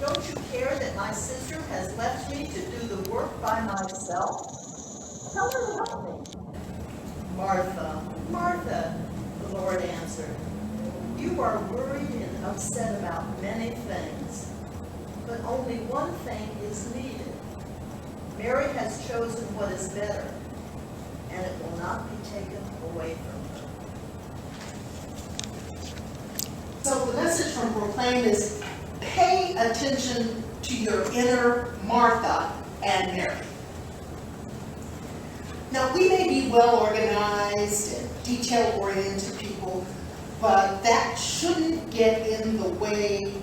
Don't you care that my sister has left me to do the work by myself? Tell her to help me. Martha, Martha, the Lord answered, you are worried and upset about many things, but only one thing is needed. Mary has chosen what is better, and it will not be taken away from her. So the message from Proclaim is, pay attention to your inner Martha and Mary. Now, we may be well organized and detail-oriented people, but that shouldn't get in the way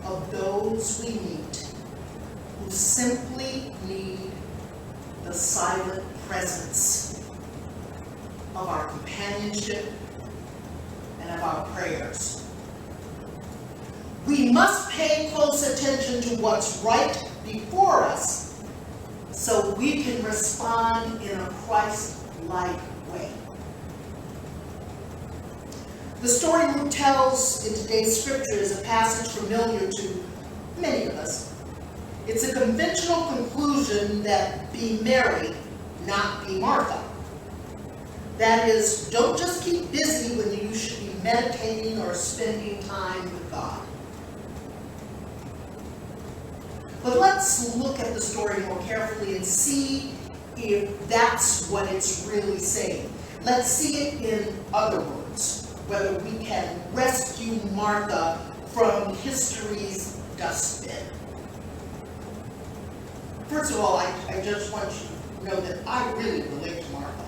of those we meet who simply need the silent presence of our companionship and of our prayers. We must pay close attention to what's right before us so we can respond in a Christ-like way. The story Luke tells in today's scripture is a passage familiar to many of us. It's a conventional conclusion that be Mary, not be Martha. That is, don't just keep busy when you should be meditating or spending time with God. But let's look at the story more carefully and see if that's what it's really saying. Let's see it in other words, whether we can rescue Martha from history's dustbin. First of all, I just want you to know that I really relate to Martha.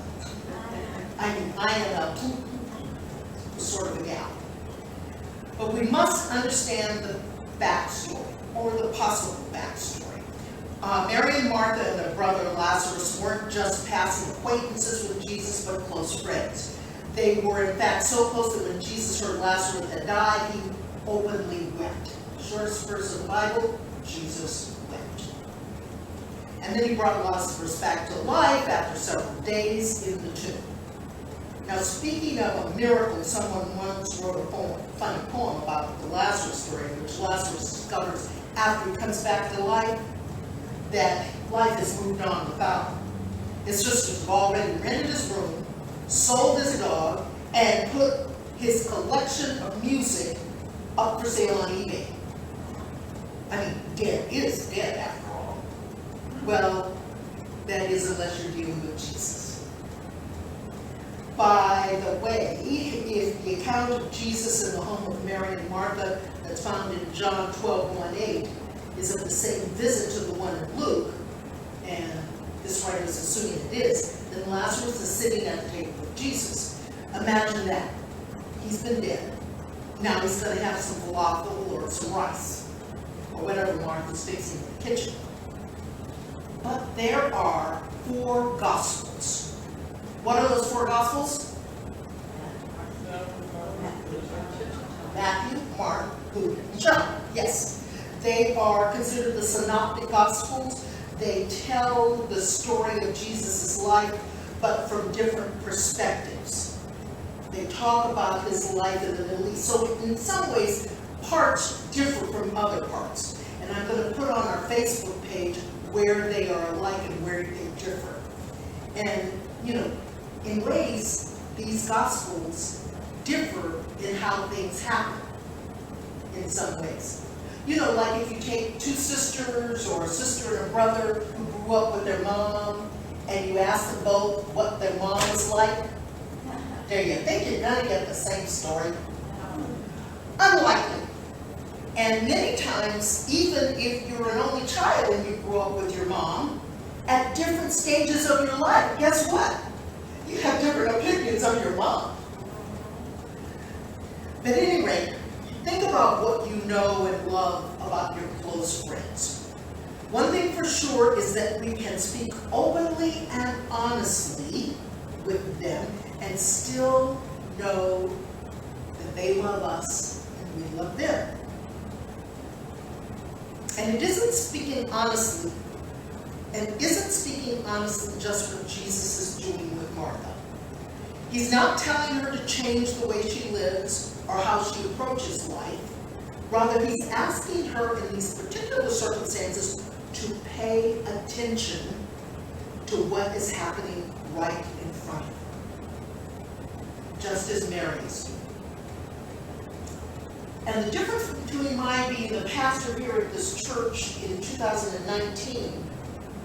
I am a sort of a gal. But we must understand the backstory, or the possible backstory. Mary and Martha and their brother Lazarus weren't just passing acquaintances with Jesus, but close friends. They were in fact so close that when Jesus heard Lazarus had died, he openly wept. Shortest verse of the Bible, Jesus wept. And then he brought Lazarus back to life after several days in the tomb. Now, speaking of a miracle, someone once wrote a funny poem about the Lazarus story, in which Lazarus discovers after he comes back to life that life has moved on without him. His sisters have already rented his room, sold his dog, and put his collection of music up for sale on eBay. I mean, dead is dead after all. Well, that is unless you're dealing with Jesus. By the way, if the account of Jesus in the home of Mary and Martha that's found in John 12:1-8 is of the same visit to the one in Luke, and this writer is assuming it is, then Lazarus is sitting at the table with Jesus. Imagine that. He's been dead. Now he's going to have some falafel or some rice, or whatever Martha's fixing in the kitchen. But there are 4 Gospels. What are those 4 Gospels? Matthew, Mark, Luke, and John. Yes. They are considered the synoptic Gospels. They tell the story of Jesus' life, but from different perspectives. They talk about his life in the Middle East. So in some ways, parts differ from other parts. And I'm going to put on our Facebook page where they are alike and where they differ. And, you know, in ways, these Gospels differ in how things happen in some ways. You know, like if you take 2 sisters or a sister and a brother who grew up with their mom and you ask them both what their mom was like, there you think you're going to get the same story. Unlikely. And many times, even if you're an only child and you grew up with your mom, at different stages of your life, guess what? You have different opinions of your mom. But at any rate, think about what you know and love about your close friends. One thing for sure is that we can speak openly and honestly with them and still know that they love us and we love them. And it isn't speaking honestly just what Jesus is doing with Martha. He's not telling her to change the way she lives or how she approaches life, Rather, he's asking her in these particular circumstances to pay attention to what is happening right in front of her, just as Mary is doing. And the difference between my being the pastor here at this church in 2019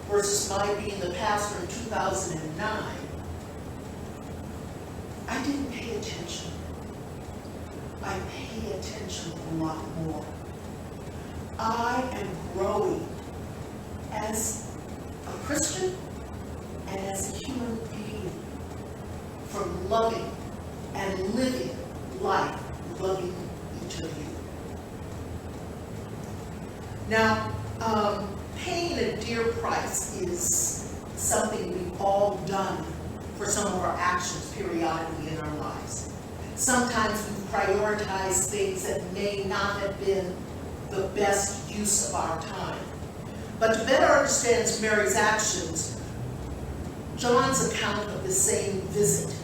versus my being the pastor in 2009, I didn't pay attention. I pay attention a lot more. I am growing as a Christian and as a human being from loving and living life, loving each of you. Now, paying a dear price is something we've all done for some of our actions periodically in our lives. Sometimes we prioritize things that may not have been the best use of our time. But to better understand Mary's actions, John's account of the same visit.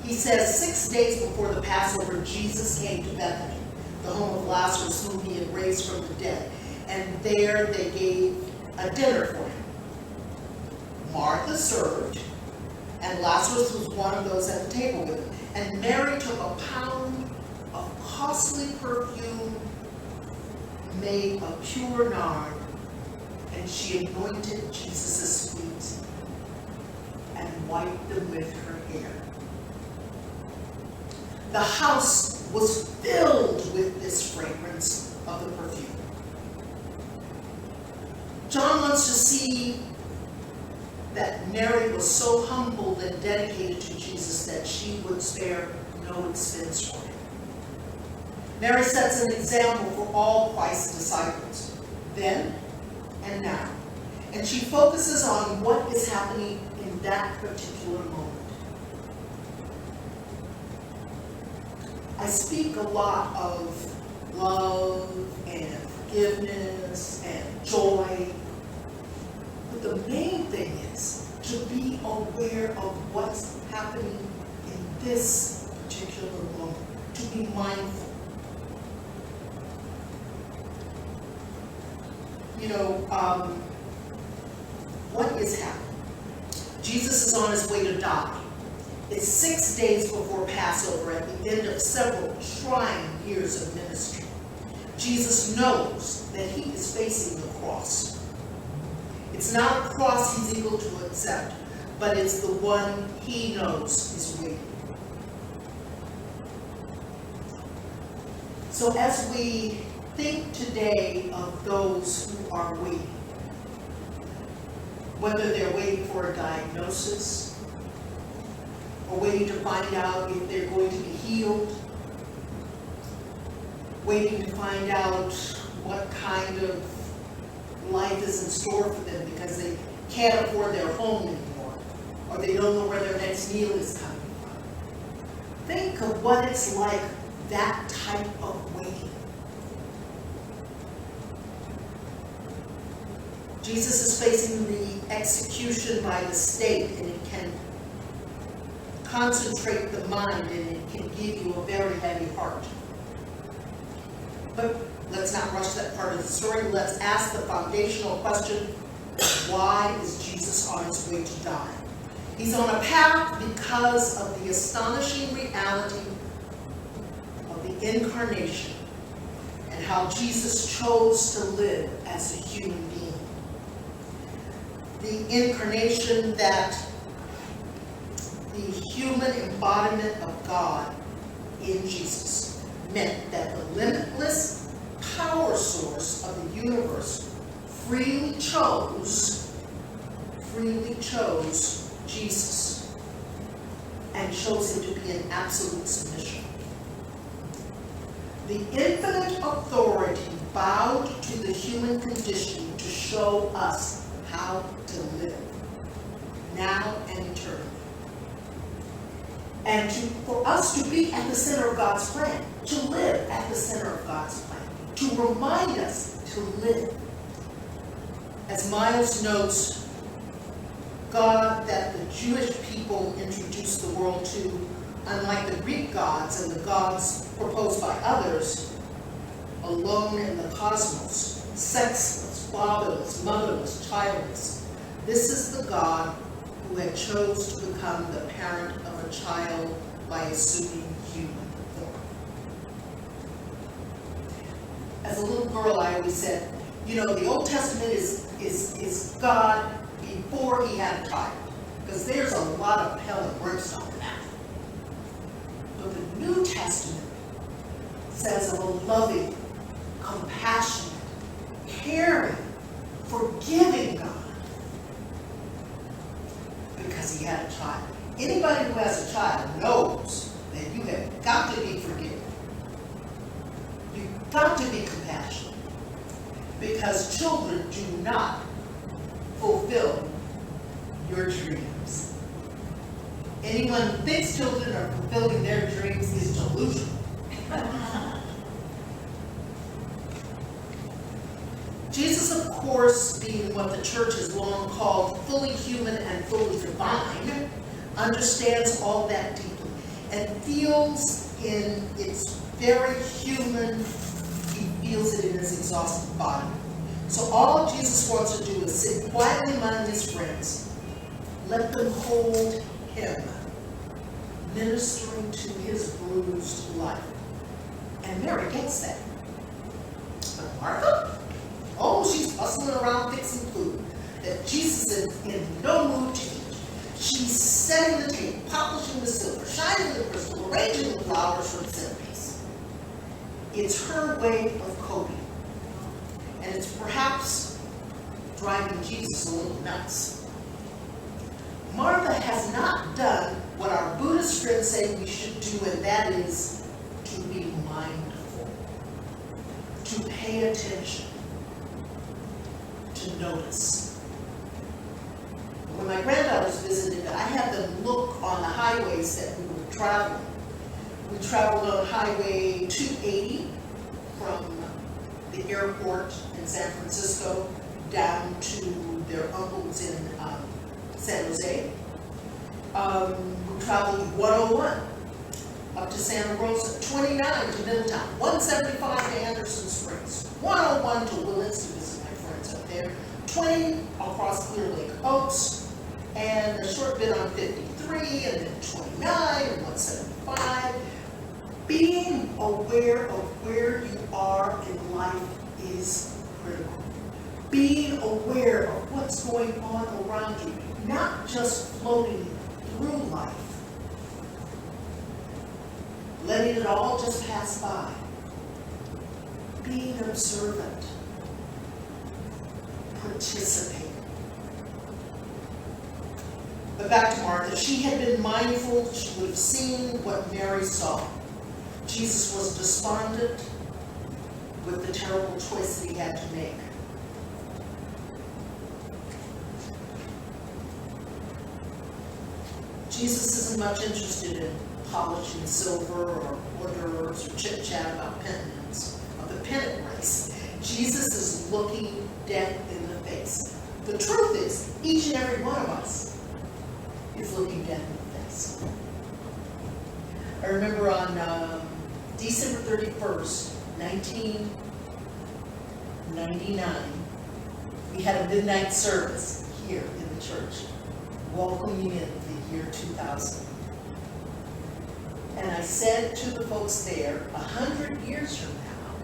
He says 6 days before the Passover, Jesus came to Bethany, the home of Lazarus, whom he had raised from the dead. And there they gave a dinner for him. Martha served, and Lazarus was one of those at the table with him. And Mary took a pound of costly perfume made of pure nard, and she anointed Jesus' feet and wiped them with her hair. The house was filled with this fragrance of the perfume. John wants to see that Mary was so humbled and dedicated to Jesus that she would spare no expense for him. Mary sets an example for all Christ's disciples, then and now. And she focuses on what is happening in that particular moment. I speak a lot of love and forgiveness and joy. But the main thing is to be aware of what's happening in this particular moment, to be mindful. You know, what is happening? Jesus is on his way to die. It's 6 days before Passover, at the end of several trying years of ministry. Jesus knows that he is facing the cross. It's not a cross he's able to accept, but it's the one he knows is waiting. So as we think today of those who are waiting, whether they're waiting for a diagnosis, or waiting to find out if they're going to be healed, waiting to find out what kind of life is in store for them because they can't afford their home anymore, or they don't know where their next meal is coming from. Think of what it's like, that type of waiting. Jesus is facing the execution by the state, and it can concentrate the mind, and it can give you a very heavy heart. But let's not rush that part of the story. Let's ask the foundational question, why is Jesus on his way to die? He's on a path because of the astonishing reality of the incarnation and how Jesus chose to live as a human being. The incarnation, that the human embodiment of God in Jesus, meant that the limitless power source of the universe freely chose Jesus and chose him to be in absolute submission. The infinite authority bowed to the human condition to show us how to live, now and eternally. And for us to be at the center of God's plan, to live at the center of God's plan, to remind us to live. As Miles notes, God that the Jewish people introduced the world to, unlike the Greek gods and the gods proposed by others, alone in the cosmos, sexless, fatherless, motherless, childless. This is the God who had chose to become the parent of a child by assuming human form. As a little girl, I always said, you know, the Old Testament is God before he had a child, because there's a lot of hell and brimstone in that. But the New Testament says of a loving, compassionate, caring, forgiving God, because he had a child. Anybody who has a child knows that you have got to be forgiving. You've got to be compassionate, because children do not fulfill your dreams. Anyone who thinks children are fulfilling their dreams is delusional. Jesus, of course, being what the church has long called fully human and fully divine, understands all that deeply and feels in its very human, he feels it in his exhausted body. So all Jesus wants to do is sit quietly among his friends, let them hold him, ministering to his bruised life. And Mary gets that. But Martha? Oh, she's hustling around fixing food that Jesus is in no mood to eat. She's setting the table, polishing the silver, shining the crystal, arranging the flowers for the centerpiece. It's her way of coping. And it's perhaps driving Jesus a little nuts. Martha has not done what our Buddhist friends say we should do, and that is to be mindful, to pay attention, to notice. When my granddaughters visited, I had them look on the highways that we were traveling. We traveled on Highway 280 from the airport in San Francisco down to their uncles in San Jose. We traveled 101 up to Santa Rosa, 29 to Middletown, 175 to Anderson Springs, 101 to Willits to visit my friends up there, 20 across Clear Lake Oaks, and a short bit on 53, and then 29 and 175. Being aware of where you are in life is critical. Being aware of what's going on around you, not just floating through life, letting it all just pass by. Being observant, participating. But back to Martha. If she had been mindful, she would have seen what Mary saw. Jesus was despondent with the terrible choice that he had to make. Jesus isn't much interested in polishing silver or hors d'oeuvres or chit-chat about penitence, of the penitent race. Jesus is looking death in the face. The truth is, each and every one of us is looking death in the face. I remember on December 31st, 1999, we had a midnight service here in the church, welcoming in the year 2000. And I said to the folks there, 100 years from now,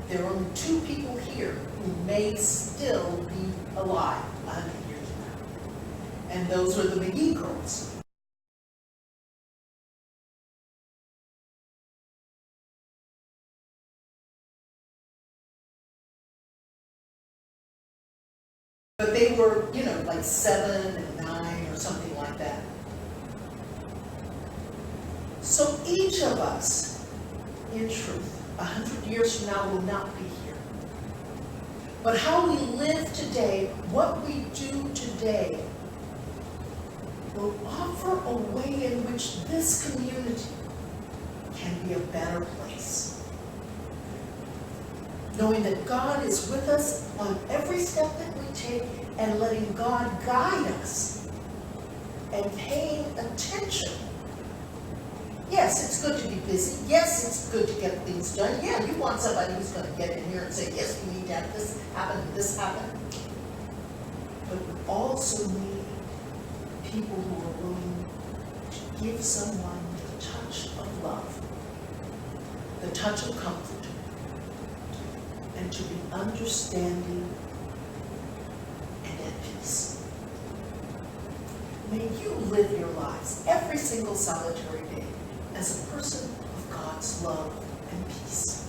there are only 2 people here who may still be alive 100 years from now. And those are the McGee girls. But they were, like 7 and 9 or something like that. So each of us, in truth, 100 years from now will not be here. But how we live today, what we do today, will offer a way in which this community can be a better place. Knowing that God is with us on every step that we take and letting God guide us and paying attention Yes, it's good to be busy. Yes, it's good to get things done. Yeah, you want somebody who's going to get in here and say, yes, we need to have this happen and this happen. But we also need people who are willing to give someone the touch of love, the touch of comfort, and to be understanding and at peace. May you live your lives every single solitary day as a person of God's love and peace.